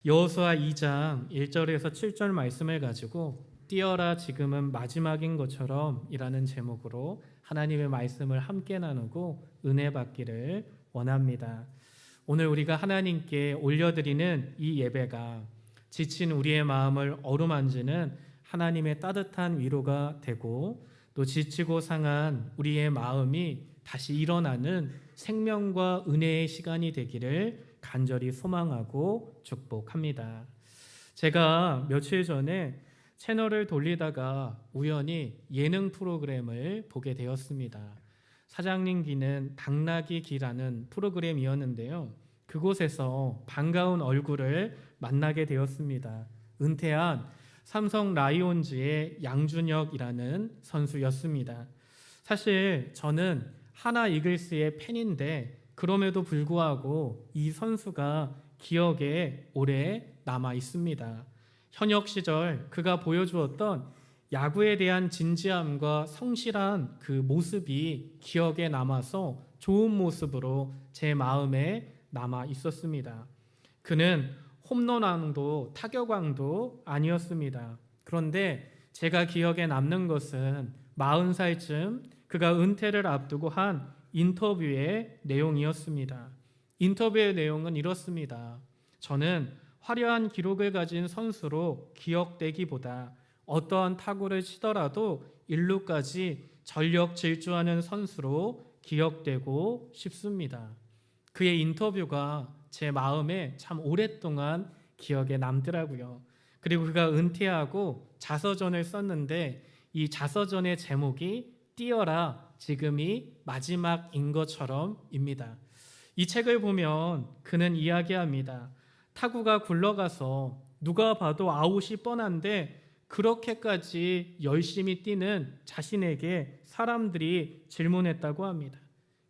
여호수아 2장 1절에서 7절 말씀을 가지고 뛰어라 지금은 마지막인 것처럼 이라는 제목으로 하나님의 말씀을 함께 나누고 은혜 받기를 원합니다. 오늘 우리가 하나님께 올려드리는 이 예배가 지친 우리의 마음을 어루만지는 하나님의 따뜻한 위로가 되고 또 지치고 상한 우리의 마음이 다시 일어나는 생명과 은혜의 시간이 되기를 간절히 소망하고 축복합니다. 제가 며칠 전에 채널을 돌리다가 우연히 예능 프로그램을 보게 되었습니다. 사장님 귀는 당나귀 귀라는 프로그램이었는데요. 그곳에서 반가운 얼굴을 만나게 되었습니다. 은퇴한 삼성 라이온즈의 양준혁이라는 선수였습니다. 사실 저는 하나 이글스의 팬인데 그럼에도 불구하고 이 선수가 기억에 오래 남아 있습니다. 현역 시절 그가 보여주었던 야구에 대한 진지함과 성실한 그 모습이 기억에 남아서 좋은 모습으로 제 마음에 남아 있었습니다. 그는 홈런왕도 타격왕도 아니었습니다. 그런데 제가 기억에 남는 것은 40살쯤 그가 은퇴를 앞두고 한 인터뷰의 내용이었습니다. 인터뷰의 내용은 이렇습니다. 저는 화려한 기록을 가진 선수로 기억되기보다 어떠한 타구를 치더라도 1루까지 전력 질주하는 선수로 기억되고 싶습니다. 그의 인터뷰가 제 마음에 참 오랫동안 기억에 남더라고요. 그리고 그가 은퇴하고 자서전을 썼는데 이 자서전의 제목이 뛰어라 지금이 마지막인 것처럼입니다. 이 책을 보면 그는 이야기합니다. 타구가 굴러가서 누가 봐도 아웃이 뻔한데 그렇게까지 열심히 뛰는 자신에게 사람들이 질문했다고 합니다.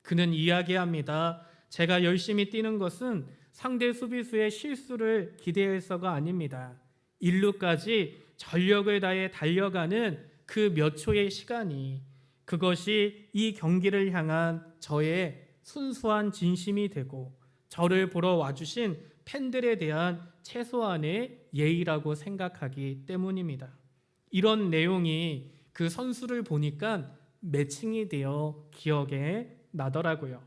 그는 이야기합니다. 제가 열심히 뛰는 것은 상대 수비수의 실수를 기대해서가 아닙니다. 1루까지 전력을 다해 달려가는 그 몇 초의 시간이 그것이 이 경기를 향한 저의 순수한 진심이 되고 저를 보러 와주신 팬들에 대한 최소한의 예의라고 생각하기 때문입니다. 이런 내용이 그 선수를 보니까 매칭이 되어 기억에 나더라고요.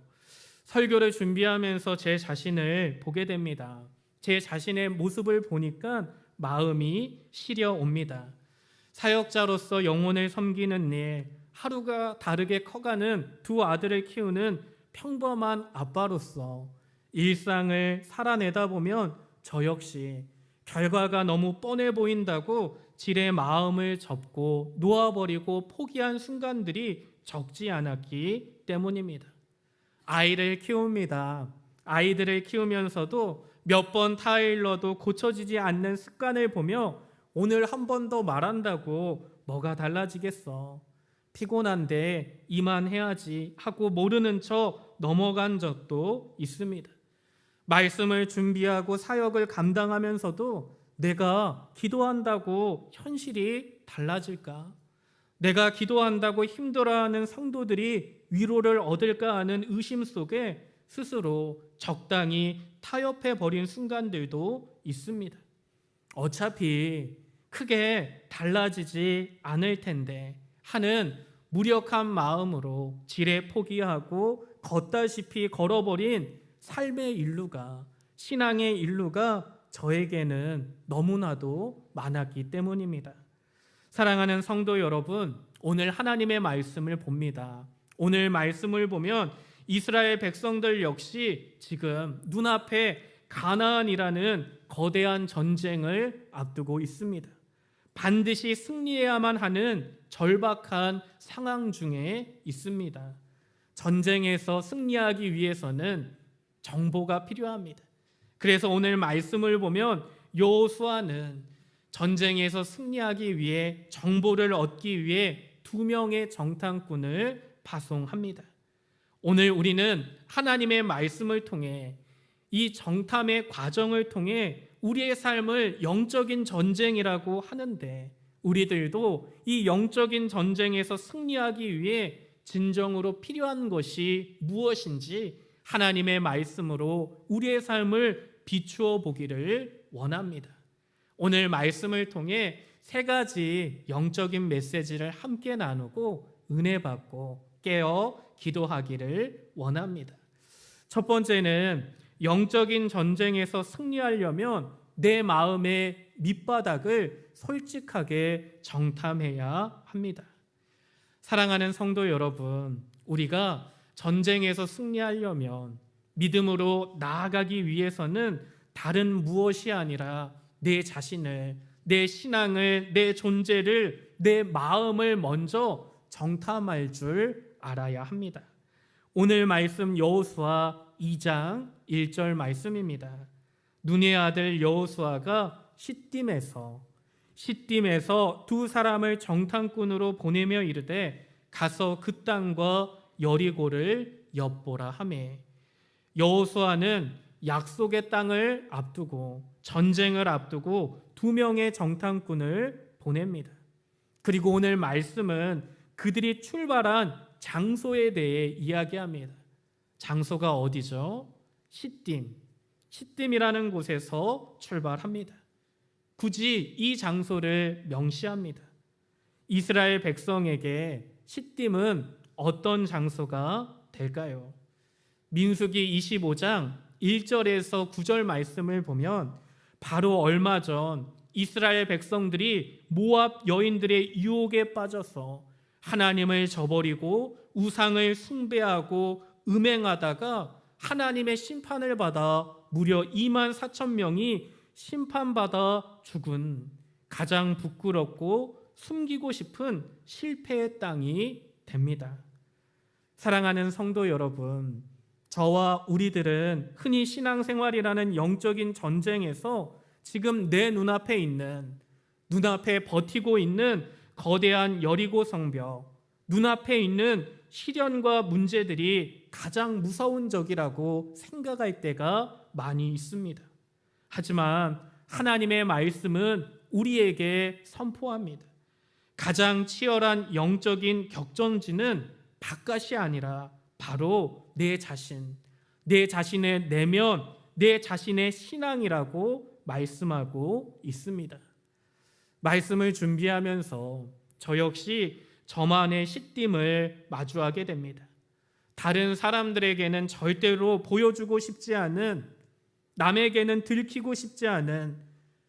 설교를 준비하면서 제 자신을 보게 됩니다. 제 자신의 모습을 보니까 마음이 시려옵니다. 사역자로서 영혼을 섬기는 일, 하루가 다르게 커가는 두 아들을 키우는 평범한 아빠로서 일상을 살아내다 보면 저 역시 결과가 너무 뻔해 보인다고 지레 마음을 접고 놓아버리고 포기한 순간들이 적지 않았기 때문입니다. 아이를 키웁니다. 아이들을 키우면서도 몇 번 타일러도 고쳐지지 않는 습관을 보며 오늘 한 번 더 말한다고 뭐가 달라지겠어. 피곤한데 이만해야지 하고 모르는 척 넘어간 적도 있습니다. 말씀을 준비하고 사역을 감당하면서도 내가 기도한다고 현실이 달라질까? 내가 기도한다고 힘들어하는 성도들이 위로를 얻을까 하는 의심 속에 스스로 적당히 타협해 버린 순간들도 있습니다. 어차피 크게 달라지지 않을 텐데 하는 무력한 마음으로 지레 포기하고 걷다시피 걸어버린 삶의 일루가, 신앙의 일루가 저에게는 너무나도 많았기 때문입니다. 사랑하는 성도 여러분, 오늘 하나님의 말씀을 봅니다. 오늘 말씀을 보면 이스라엘 백성들 역시 지금 눈앞에 가나안이라는 거대한 전쟁을 앞두고 있습니다. 반드시 승리해야만 하는 절박한 상황 중에 있습니다. 전쟁에서 승리하기 위해서는 정보가 필요합니다. 그래서 오늘 말씀을 보면 여호수아는 전쟁에서 승리하기 위해 정보를 얻기 위해 2명의 정탐꾼을 파송합니다. 오늘 우리는 하나님의 말씀을 통해 이 정탐의 과정을 통해 우리의 삶을 영적인 전쟁이라고 하는데 우리들도 이 영적인 전쟁에서 승리하기 위해 진정으로 필요한 것이 무엇인지 하나님의 말씀으로 우리의 삶을 비추어 보기를 원합니다. 오늘 말씀을 통해 세 가지 영적인 메시지를 함께 나누고 은혜 받고 깨어 기도하기를 원합니다. 첫 번째는 영적인 전쟁에서 승리하려면 내 마음의 밑바닥을 솔직하게 정탐해야 합니다. 사랑하는 성도 여러분, 우리가 전쟁에서 승리하려면 믿음으로 나아가기 위해서는 다른 무엇이 아니라 내 자신을, 내 신앙을, 내 존재를, 내 마음을 먼저 정탐할 줄 알아야 합니다. 오늘 말씀 여호수아 2장 1절 말씀입니다. 눈의 아들 여호수아가 시딤에서 두 사람을 정탐꾼으로 보내며 이르되 가서 그 땅과 여리고를 엿보라 하매, 여호수아는 약속의 땅을 앞두고 전쟁을 앞두고 2명의 정탐꾼을 보냅니다. 그리고 오늘 말씀은 그들이 출발한 장소에 대해 이야기합니다. 장소가 어디죠? 시딤이라는 곳에서 출발합니다. 굳이 이 장소를 명시합니다. 이스라엘 백성에게 시딤은 어떤 장소가 될까요? 민수기 25장 1절에서 9절 말씀을 보면 바로 얼마 전 이스라엘 백성들이 모압 여인들의 유혹에 빠져서 하나님을 저버리고 우상을 숭배하고 음행하다가 하나님의 심판을 받아 무려 2만 4천 명이 심판받아 죽은 가장 부끄럽고 숨기고 싶은 실패의 땅이 됩니다. 사랑하는 성도 여러분, 저와 우리들은 흔히 신앙생활이라는 영적인 전쟁에서 지금 내 눈앞에 버티고 있는 거대한 여리고 성벽, 눈앞에 있는 시련과 문제들이 가장 무서운 적이라고 생각할 때가 많이 있습니다. 하지만 하나님의 말씀은 우리에게 선포합니다. 가장 치열한 영적인 격전지는 바깥이 아니라 바로 내 자신의 내면, 내 자신의 신앙이라고 말씀하고 있습니다. 말씀을 준비하면서 저 역시 저만의 시딤을 마주하게 됩니다. 다른 사람들에게는 절대로 보여주고 싶지 않은, 남에게는 들키고 싶지 않은,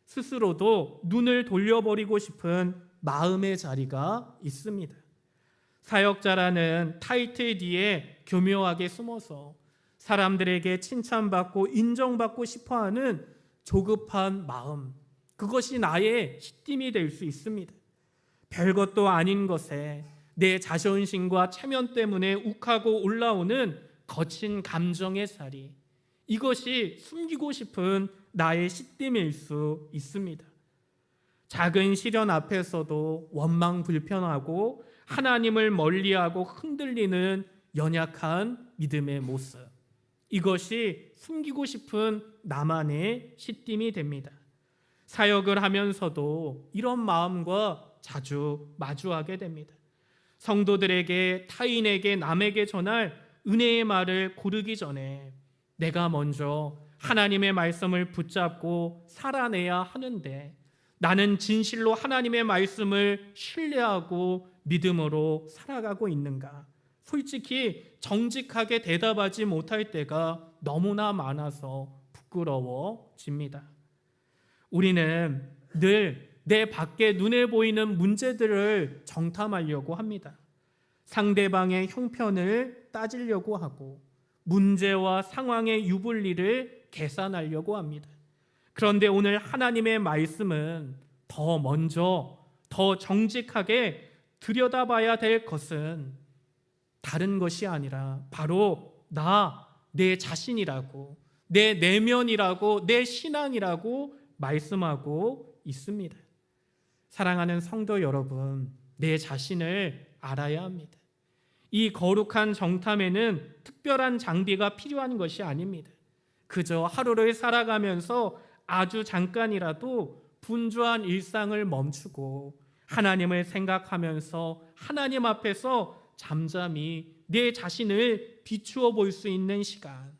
스스로도 눈을 돌려버리고 싶은 마음의 자리가 있습니다. 사역자라는 타이틀 뒤에 교묘하게 숨어서 사람들에게 칭찬받고 인정받고 싶어하는 조급한 마음, 그것이 나의 시딤이 될 수 있습니다. 별것도 아닌 것에 내 자존심과 체면 때문에 욱하고 올라오는 거친 감정의 자리, 이것이 숨기고 싶은 나의 시딤일 수 있습니다. 작은 시련 앞에서도 원망 불편하고 하나님을 멀리하고 흔들리는 연약한 믿음의 모습, 이것이 숨기고 싶은 나만의 시딤이 됩니다. 사역을 하면서도 이런 마음과 자주 마주하게 됩니다. 성도들에게, 타인에게, 남에게 전할 은혜의 말을 고르기 전에 내가 먼저 하나님의 말씀을 붙잡고 살아내야 하는데, 나는 진실로 하나님의 말씀을 신뢰하고 믿음으로 살아가고 있는가? 솔직히 정직하게 대답하지 못할 때가 너무나 많아서 부끄러워집니다. 우리는 늘 내 밖에 눈에 보이는 문제들을 정탐하려고 합니다. 상대방의 형편을 따지려고 하고 문제와 상황의 유불리를 계산하려고 합니다. 그런데 오늘 하나님의 말씀은 더 먼저, 더 정직하게 들여다봐야 될 것은 다른 것이 아니라 바로 내 자신이라고, 내 내면이라고, 내 신앙이라고 말씀하고 있습니다. 사랑하는 성도 여러분, 내 자신을 알아야 합니다. 이 거룩한 정탐에는 특별한 장비가 필요한 것이 아닙니다. 그저 하루를 살아가면서 아주 잠깐이라도 분주한 일상을 멈추고 하나님을 생각하면서 하나님 앞에서 잠잠히 내 자신을 비추어 볼 수 있는 시간,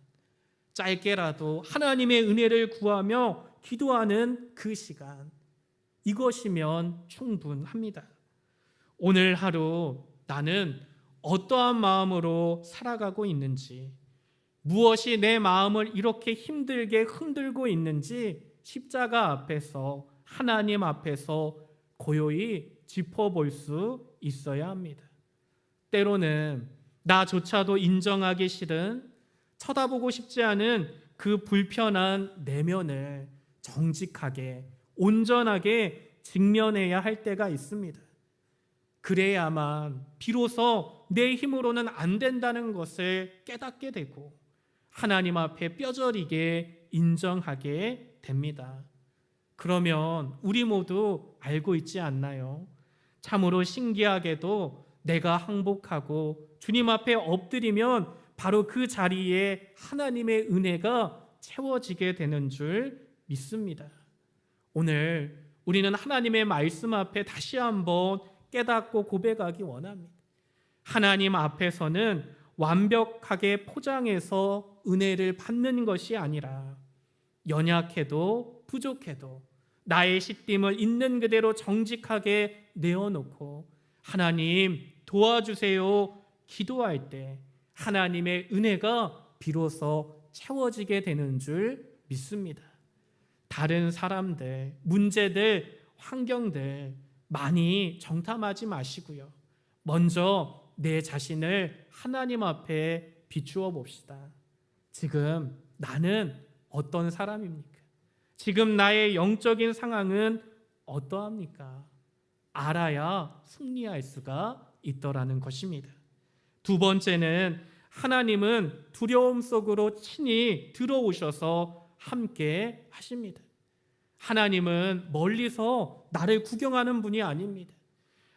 짧게라도 하나님의 은혜를 구하며 기도하는 그 시간, 이것이면 충분합니다. 오늘 하루 나는 어떠한 마음으로 살아가고 있는지, 무엇이 내 마음을 이렇게 힘들게 흔들고 있는지 십자가 앞에서, 하나님 앞에서 고요히 짚어볼 수 있어야 합니다. 때로는 나조차도 인정하기 싫은, 쳐다보고 싶지 않은 그 불편한 내면을 정직하게, 온전하게 직면해야 할 때가 있습니다. 그래야만 비로소 내 힘으로는 안 된다는 것을 깨닫게 되고 하나님 앞에 뼈저리게 인정하게 됩니다. 그러면 우리 모두 알고 있지 않나요? 참으로 신기하게도 내가 항복하고 주님 앞에 엎드리면 바로 그 자리에 하나님의 은혜가 채워지게 되는 줄 믿습니다. 오늘 우리는 하나님의 말씀 앞에 다시 한번 깨닫고 고백하기 원합니다. 하나님 앞에서는 완벽하게 포장해서 은혜를 받는 것이 아니라 연약해도 부족해도 나의 시딤을 있는 그대로 정직하게 내어놓고 하나님 도와주세요 기도할 때 하나님의 은혜가 비로소 채워지게 되는 줄 믿습니다. 다른 사람들, 문제들, 환경들 많이 정탐하지 마시고요. 먼저 내 자신을 하나님 앞에 비추어 봅시다. 지금 나는 어떤 사람입니까? 지금 나의 영적인 상황은 어떠합니까? 알아야 승리할 수가 있더라는 것입니다. 두 번째는 하나님은 두려움 속으로 친히 들어오셔서 함께 하십니다. 하나님은 멀리서 나를 구경하는 분이 아닙니다.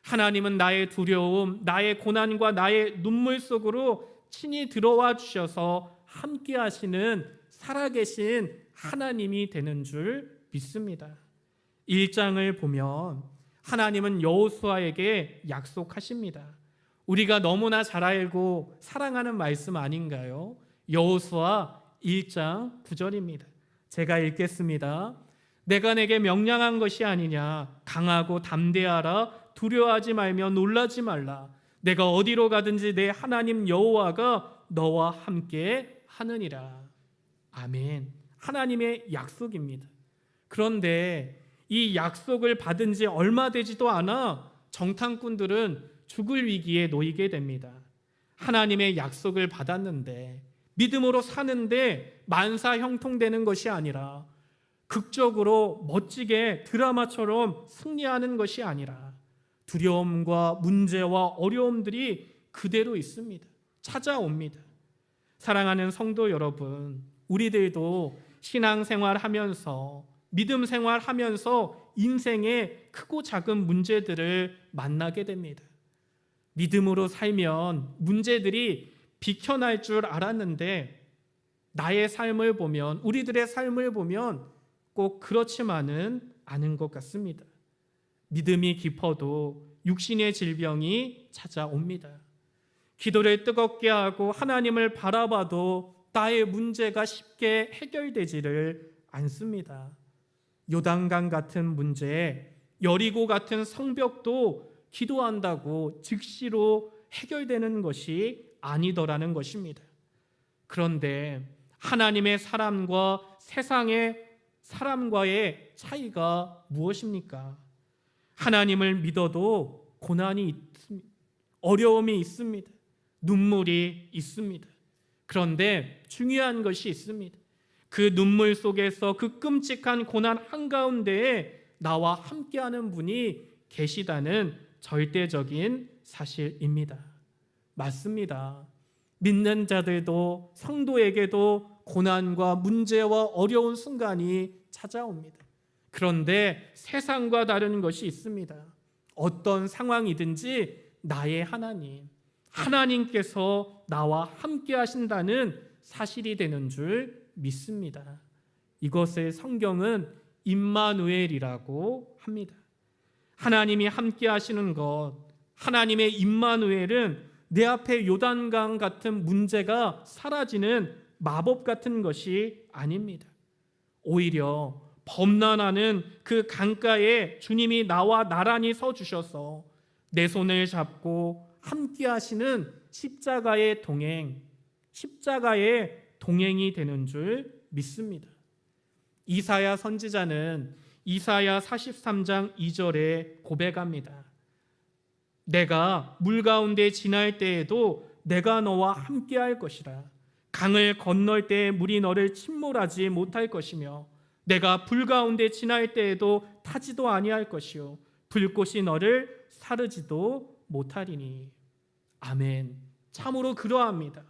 하나님은 나의 두려움, 나의 고난과 나의 눈물 속으로 친히 들어와 주셔서 함께 하시는 살아계신 하나님이 되는 줄 믿습니다. 1장을 보면 하나님은 여호수아에게 약속하십니다. 우리가 너무나 잘 알고 사랑하는 말씀 아닌가요? 여호수아 1장 9절입니다. 제가 읽겠습니다. 내가 내게 명령한 것이 아니냐. 강하고 담대하라. 두려워하지 말며 놀라지 말라. 내가 어디로 가든지 내 하나님 여호와가 너와 함께 하느니라. 아멘. 하나님의 약속입니다. 그런데 이 약속을 받은 지 얼마 되지도 않아 정탐꾼들은 죽을 위기에 놓이게 됩니다. 하나님의 약속을 받았는데 믿음으로 사는데 만사 형통되는 것이 아니라 극적으로 멋지게 드라마처럼 승리하는 것이 아니라 두려움과 문제와 어려움들이 그대로 있습니다. 찾아옵니다. 사랑하는 성도 여러분, 우리들도 신앙생활 하면서 믿음 생활 하면서 인생의 크고 작은 문제들을 만나게 됩니다. 믿음으로 살면 문제들이 비켜날 줄 알았는데 나의 삶을 보면, 우리들의 삶을 보면 꼭 그렇지만은 않은 것 같습니다. 믿음이 깊어도 육신의 질병이 찾아옵니다. 기도를 뜨겁게 하고 하나님을 바라봐도 나의 문제가 쉽게 해결되지를 않습니다. 요단강 같은 문제, 여리고 같은 성벽도 기도한다고 즉시로 해결되는 것이 아니더라는 것입니다. 그런데 하나님의 사람과 세상의 사람과의 차이가 무엇입니까? 하나님을 믿어도 고난이 있습니다. 어려움이 있습니다. 눈물이 있습니다. 그런데 중요한 것이 있습니다. 그 눈물 속에서 그 끔찍한 고난 한가운데에 나와 함께하는 분이 계시다는 절대적인 사실입니다. 맞습니다. 믿는 자들도 성도에게도 고난과 문제와 어려운 순간이 찾아옵니다. 그런데 세상과 다른 것이 있습니다. 어떤 상황이든지 나의 하나님께서 나와 함께 하신다는 사실이 되는 줄 믿습니다. 이것을 성경은 임마누엘이라고 합니다. 하나님이 함께 하시는 것, 하나님의 임마누엘은 내 앞에 요단강 같은 문제가 사라지는 마법 같은 것이 아닙니다. 오히려 범람하는 그 강가에 주님이 나와 나란히 서 주셔서 내 손을 잡고 함께 하시는 십자가의 동행이 되는 줄 믿습니다. 이사야 선지자는 이사야 43장 2절에 고백합니다. 내가 물 가운데 지날 때에도 내가 너와 함께 할 것이라. 강을 건널 때에 물이 너를 침몰하지 못할 것이며 내가 불 가운데 지날 때에도 타지도 아니할 것이요 불꽃이 너를 사르지도 못하리니. 아멘. 참으로 그러합니다.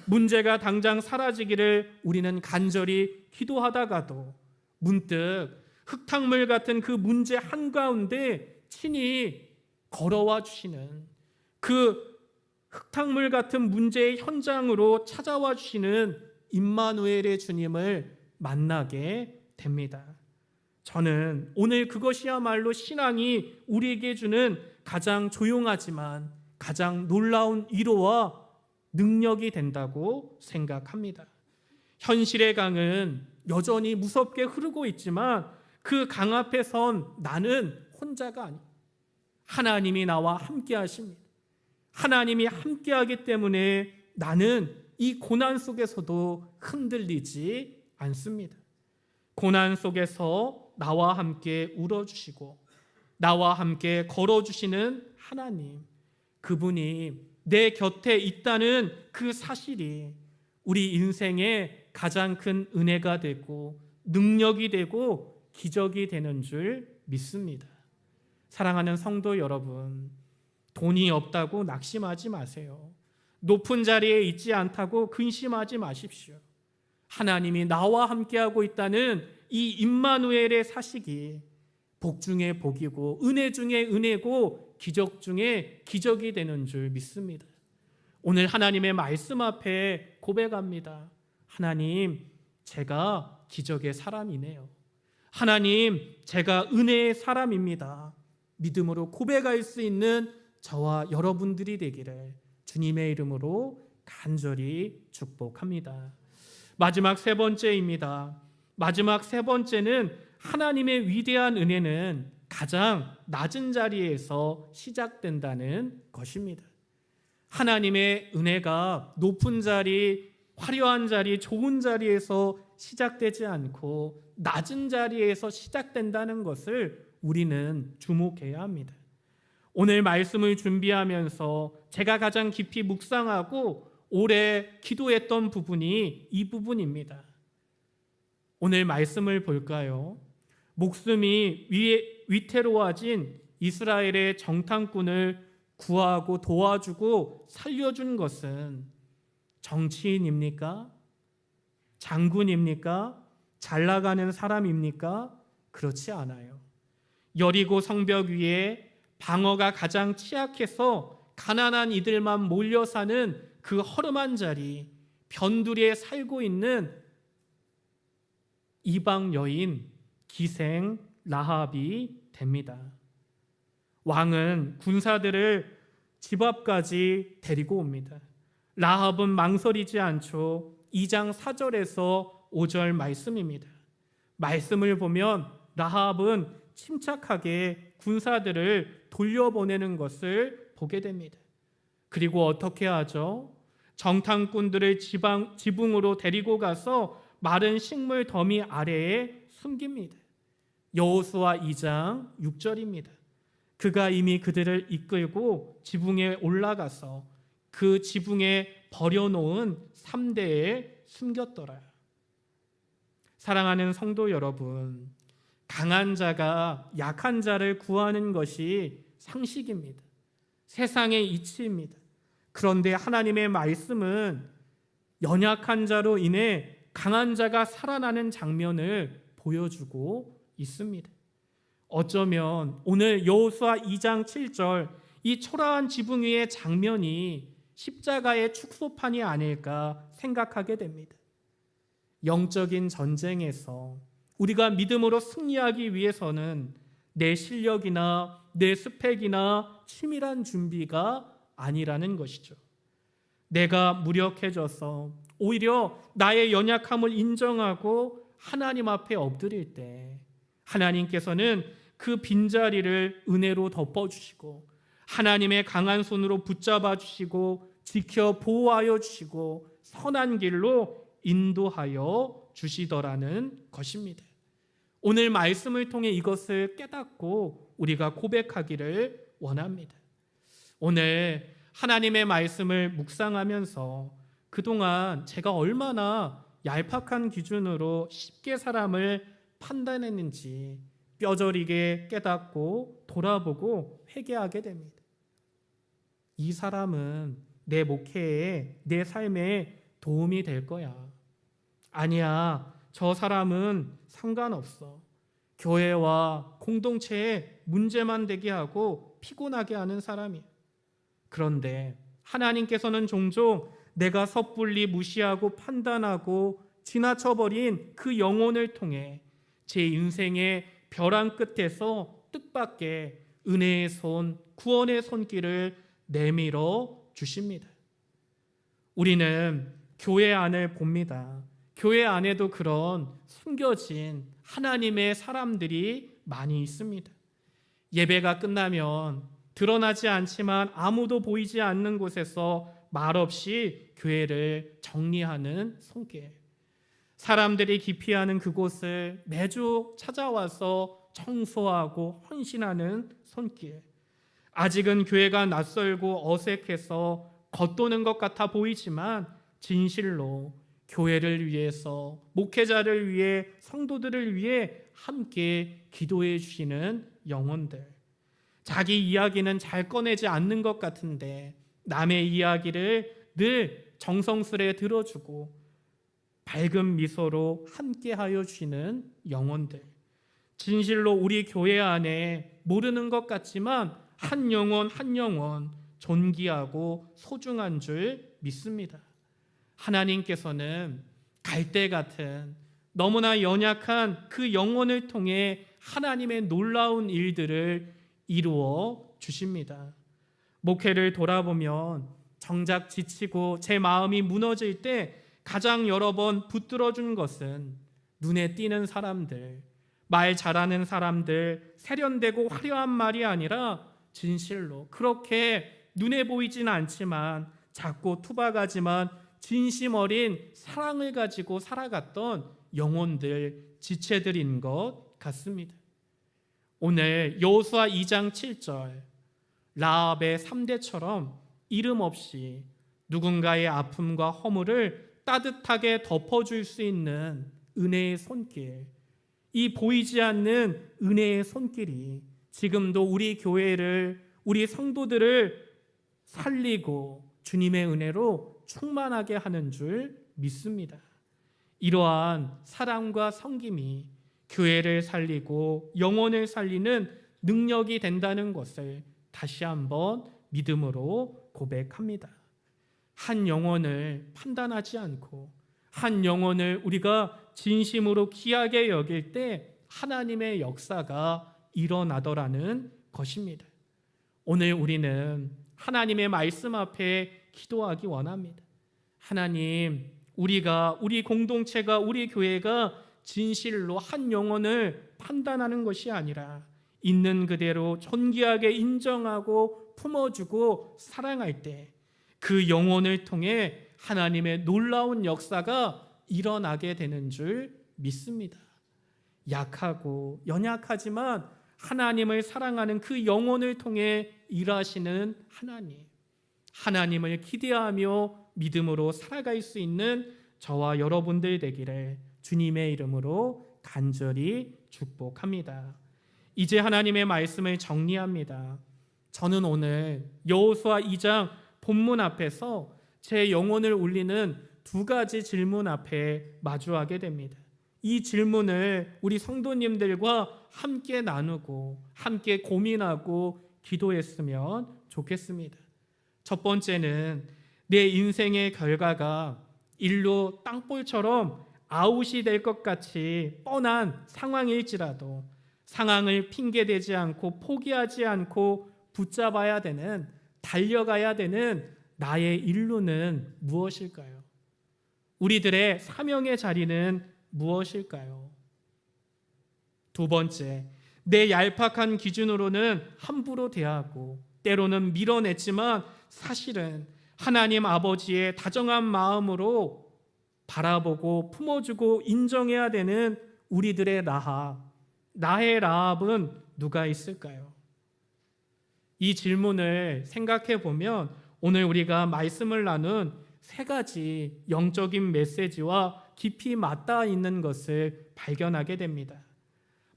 문제가 당장 사라지기를 우리는 간절히 기도하다가도 문득 흙탕물 같은 그 문제 한가운데 친히 걸어와 주시는, 그 흙탕물 같은 문제의 현장으로 찾아와 주시는 임마누엘의 주님을 만나게 됩니다. 저는 오늘 그것이야말로 신앙이 우리에게 주는 가장 조용하지만 가장 놀라운 위로와 능력이 된다고 생각합니다. 현실의 강은 여전히 무섭게 흐르고 있지만 그 강 앞에 선 나는 혼자가 아닙니다. 하나님이 나와 함께 하십니다. 하나님이 함께 하기 때문에 나는 이 고난 속에서도 흔들리지 않습니다. 고난 속에서 나와 함께 울어주시고 나와 함께 걸어주시는 하나님, 그분이 내 곁에 있다는 그 사실이 우리 인생의 가장 큰 은혜가 되고 능력이 되고 기적이 되는 줄 믿습니다. 사랑하는 성도 여러분, 돈이 없다고 낙심하지 마세요. 높은 자리에 있지 않다고 근심하지 마십시오. 하나님이 나와 함께하고 있다는 이 임마누엘의 사실이 복 중에 복이고 은혜 중에 은혜고 기적 중에 기적이 되는 줄 믿습니다. 오늘 하나님의 말씀 앞에 고백합니다. 하나님, 제가 기적의 사람이네요. 하나님, 제가 은혜의 사람입니다. 믿음으로 고백할 수 있는 저와 여러분들이 되기를 주님의 이름으로 간절히 축복합니다. 마지막 세 번째입니다. 마지막 세 번째는 하나님의 위대한 은혜는 가장 낮은 자리에서 시작된다는 것입니다. 하나님의 은혜가 높은 자리, 화려한 자리, 좋은 자리에서 시작되지 않고 낮은 자리에서 시작된다는 것을 우리는 주목해야 합니다. 오늘 말씀을 준비하면서 제가 가장 깊이 묵상하고 오래 기도했던 부분이 이 부분입니다. 오늘 말씀을 볼까요? 목숨이 위태로워진 이스라엘의 정탐꾼을 구하고 도와주고 살려준 것은 정치인입니까? 장군입니까? 잘 나가는 사람입니까? 그렇지 않아요. 여리고 성벽 위에 방어가 가장 취약해서 가난한 이들만 몰려 사는 그 허름한 자리, 변두리에 살고 있는 이방 여인 기생 라합이 됩니다. 왕은 군사들을 집 앞까지 데리고 옵니다. 라합은 망설이지 않죠. 2장 4절에서 5절 말씀입니다. 말씀을 보면 라합은 침착하게 군사들을 돌려보내는 것을 보게 됩니다. 그리고 어떻게 하죠? 정탐꾼들을 지붕으로 데리고 가서 마른 식물 더미 아래에 숨깁니다. 여호수아 2장 6절입니다. 그가 이미 그들을 이끌고 지붕에 올라가서 그 지붕에 버려놓은 3대에 숨겼더라. 사랑하는 성도 여러분, 강한 자가 약한 자를 구하는 것이 상식입니다. 세상의 이치입니다. 그런데 하나님의 말씀은 연약한 자로 인해 강한 자가 살아나는 장면을 보여주고 있습니다. 어쩌면 오늘 여호수아 2장 7절 이 초라한 지붕 위의 장면이 십자가의 축소판이 아닐까 생각하게 됩니다. 영적인 전쟁에서 우리가 믿음으로 승리하기 위해서는 내 실력이나 내 스펙이나 치밀한 준비가 아니라는 것이죠. 내가 무력해져서 오히려 나의 연약함을 인정하고 하나님 앞에 엎드릴 때 하나님께서는 그 빈자리를 은혜로 덮어주시고 하나님의 강한 손으로 붙잡아 주시고 지켜 보호하여 주시고 선한 길로 인도하여 주시더라는 것입니다. 오늘 말씀을 통해 이것을 깨닫고 우리가 고백하기를 원합니다. 오늘 하나님의 말씀을 묵상하면서 그동안 제가 얼마나 얄팍한 기준으로 쉽게 사람을 판단했는지 뼈저리게 깨닫고 돌아보고 회개하게 됩니다. 이 사람은 내 목회에, 내 삶에 도움이 될 거야. 아니야, 저 사람은 상관없어. 교회와 공동체에 문제만 되게 하고 피곤하게 하는 사람이야. 그런데 하나님께서는 종종 내가 섣불리 무시하고 판단하고 지나쳐버린 그 영혼을 통해 제 인생의 벼랑 끝에서 뜻밖의 은혜의 손, 구원의 손길을 내밀어 주십니다. 우리는 교회 안을 봅니다. 교회 안에도 그런 숨겨진 하나님의 사람들이 많이 있습니다. 예배가 끝나면 드러나지 않지만 아무도 보이지 않는 곳에서 말없이 교회를 정리하는 손길. 사람들이 기피하는 그곳을 매주 찾아와서 청소하고 헌신하는 손길. 아직은 교회가 낯설고 어색해서 겉도는 것 같아 보이지만 진실로 교회를 위해서, 목회자를 위해, 성도들을 위해 함께 기도해 주시는 영혼들. 자기 이야기는 잘 꺼내지 않는 것 같은데 남의 이야기를 늘 정성스레 들어주고 밝은 미소로 함께하여 주시는 영혼들. 진실로 우리 교회 안에 모르는 것 같지만 한 영혼 한 영혼 존귀하고 소중한 줄 믿습니다. 하나님께서는 갈대 같은 너무나 연약한 그 영혼을 통해 하나님의 놀라운 일들을 이루어 주십니다. 목회를 돌아보면 정작 지치고 제 마음이 무너질 때 가장 여러 번 붙들어 준 것은 눈에 띄는 사람들, 말 잘하는 사람들, 세련되고 화려한 말이 아니라 진실로 그렇게 눈에 보이진 않지만 작고 투박하지만 진심 어린 사랑을 가지고 살아갔던 영혼들, 지체들인 것 같습니다. 오늘 여호수아 2장 7절 라합의 3대처럼 이름 없이 누군가의 아픔과 허물을 따뜻하게 덮어줄 수 있는 은혜의 손길, 이 보이지 않는 은혜의 손길이 지금도 우리 교회를, 우리 성도들을 살리고 주님의 은혜로 충만하게 하는 줄 믿습니다. 이러한 사랑과 섬김이 교회를 살리고 영혼을 살리는 능력이 된다는 것을 다시 한번 믿음으로 고백합니다. 한 영혼을 판단하지 않고 한 영혼을 우리가 진심으로 귀하게 여길 때 하나님의 역사가 일어나더라는 것입니다. 오늘 우리는 하나님의 말씀 앞에 기도하기 원합니다. 하나님, 우리 공동체가, 우리 교회가 진실로 한 영혼을 판단하는 것이 아니라 있는 그대로 존귀하게 인정하고 품어주고 사랑할 때 그 영혼을 통해 하나님의 놀라운 역사가 일어나게 되는 줄 믿습니다. 약하고 연약하지만 하나님을 사랑하는 그 영혼을 통해 일하시는 하나님을 기대하며 믿음으로 살아갈 수 있는 저와 여러분들 되기를 주님의 이름으로 간절히 축복합니다. 이제 하나님의 말씀을 정리합니다. 저는 오늘 여호수아 2장 본문 앞에서 제 영혼을 울리는 두 가지 질문 앞에 마주하게 됩니다. 이 질문을 우리 성도님들과 함께 나누고 함께 고민하고 기도했으면 좋겠습니다. 첫 번째는 내 인생의 결과가 일로 땅볼처럼 아웃이 될 것 같이 뻔한 상황일지라도 상황을 핑계대지 않고 포기하지 않고 붙잡아야 되는, 달려가야 되는 나의 일로는 무엇일까요? 우리들의 사명의 자리는 무엇일까요? 두 번째, 내 얄팍한 기준으로는 함부로 대하고 때로는 밀어냈지만 사실은 하나님 아버지의 다정한 마음으로 바라보고 품어주고 인정해야 되는 우리들의 나의 라합은 누가 있을까요? 이 질문을 생각해 보면 오늘 우리가 말씀을 나눈 세 가지 영적인 메시지와 깊이 맞닿아 있는 것을 발견하게 됩니다.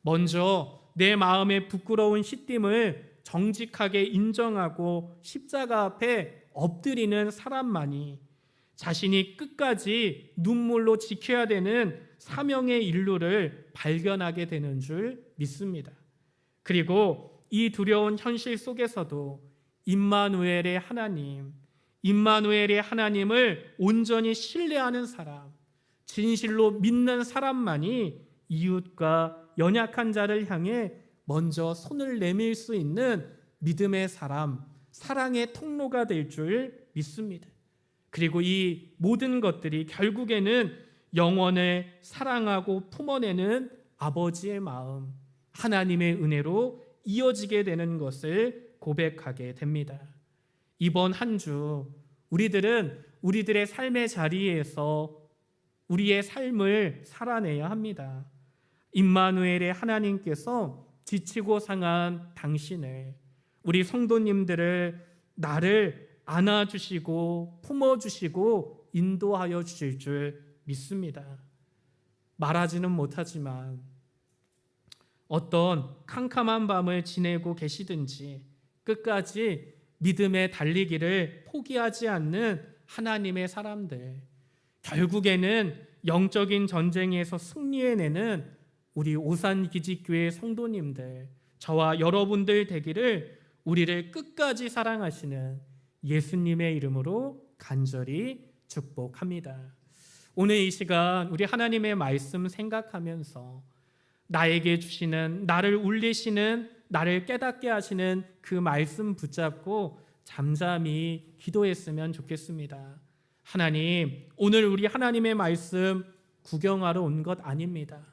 먼저 내 마음의 부끄러운 시딤을 정직하게 인정하고 십자가 앞에 엎드리는 사람만이 자신이 끝까지 눈물로 지켜야 되는 사명의 인류를 발견하게 되는 줄 믿습니다. 그리고 이 두려운 현실 속에서도 임마누엘의 하나님을 온전히 신뢰하는 사람, 진실로 믿는 사람만이 이웃과 연약한 자를 향해 먼저 손을 내밀 수 있는 믿음의 사람, 사랑의 통로가 될 줄 믿습니다. 그리고 이 모든 것들이 결국에는 영혼을 사랑하고 품어내는 아버지의 마음, 하나님의 은혜로 이어지게 되는 것을 고백하게 됩니다. 이번 한 주 우리들은 우리들의 삶의 자리에서 우리의 삶을 살아내야 합니다. 임마누엘의 하나님께서 지치고 상한 당신을, 우리 성도님들을, 나를 안아주시고 품어주시고 인도하여 주실 줄 믿습니다. 말하지는 못하지만 어떤 캄캄한 밤을 지내고 계시든지 끝까지 믿음의 달리기를 포기하지 않는 하나님의 사람들, 결국에는 영적인 전쟁에서 승리해내는 우리 오산기직교회 성도님들, 저와 여러분들 되기를 우리를 끝까지 사랑하시는 예수님의 이름으로 간절히 축복합니다. 오늘 이 시간 우리 하나님의 말씀 생각하면서 나에게 주시는, 나를 울리시는, 나를 깨닫게 하시는 그 말씀 붙잡고 잠잠히 기도했으면 좋겠습니다. 하나님, 오늘 우리 하나님의 말씀 구경하러 온 것 아닙니다.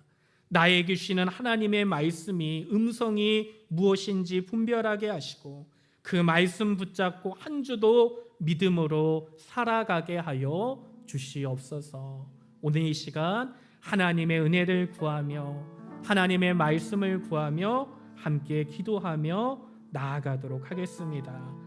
나에게 주시는 하나님의 말씀이, 음성이 무엇인지 분별하게 하시고 그 말씀 붙잡고 한 주도 믿음으로 살아가게 하여 주시옵소서. 오늘 이 시간 하나님의 은혜를 구하며 하나님의 말씀을 구하며 함께 기도하며 나아가도록 하겠습니다.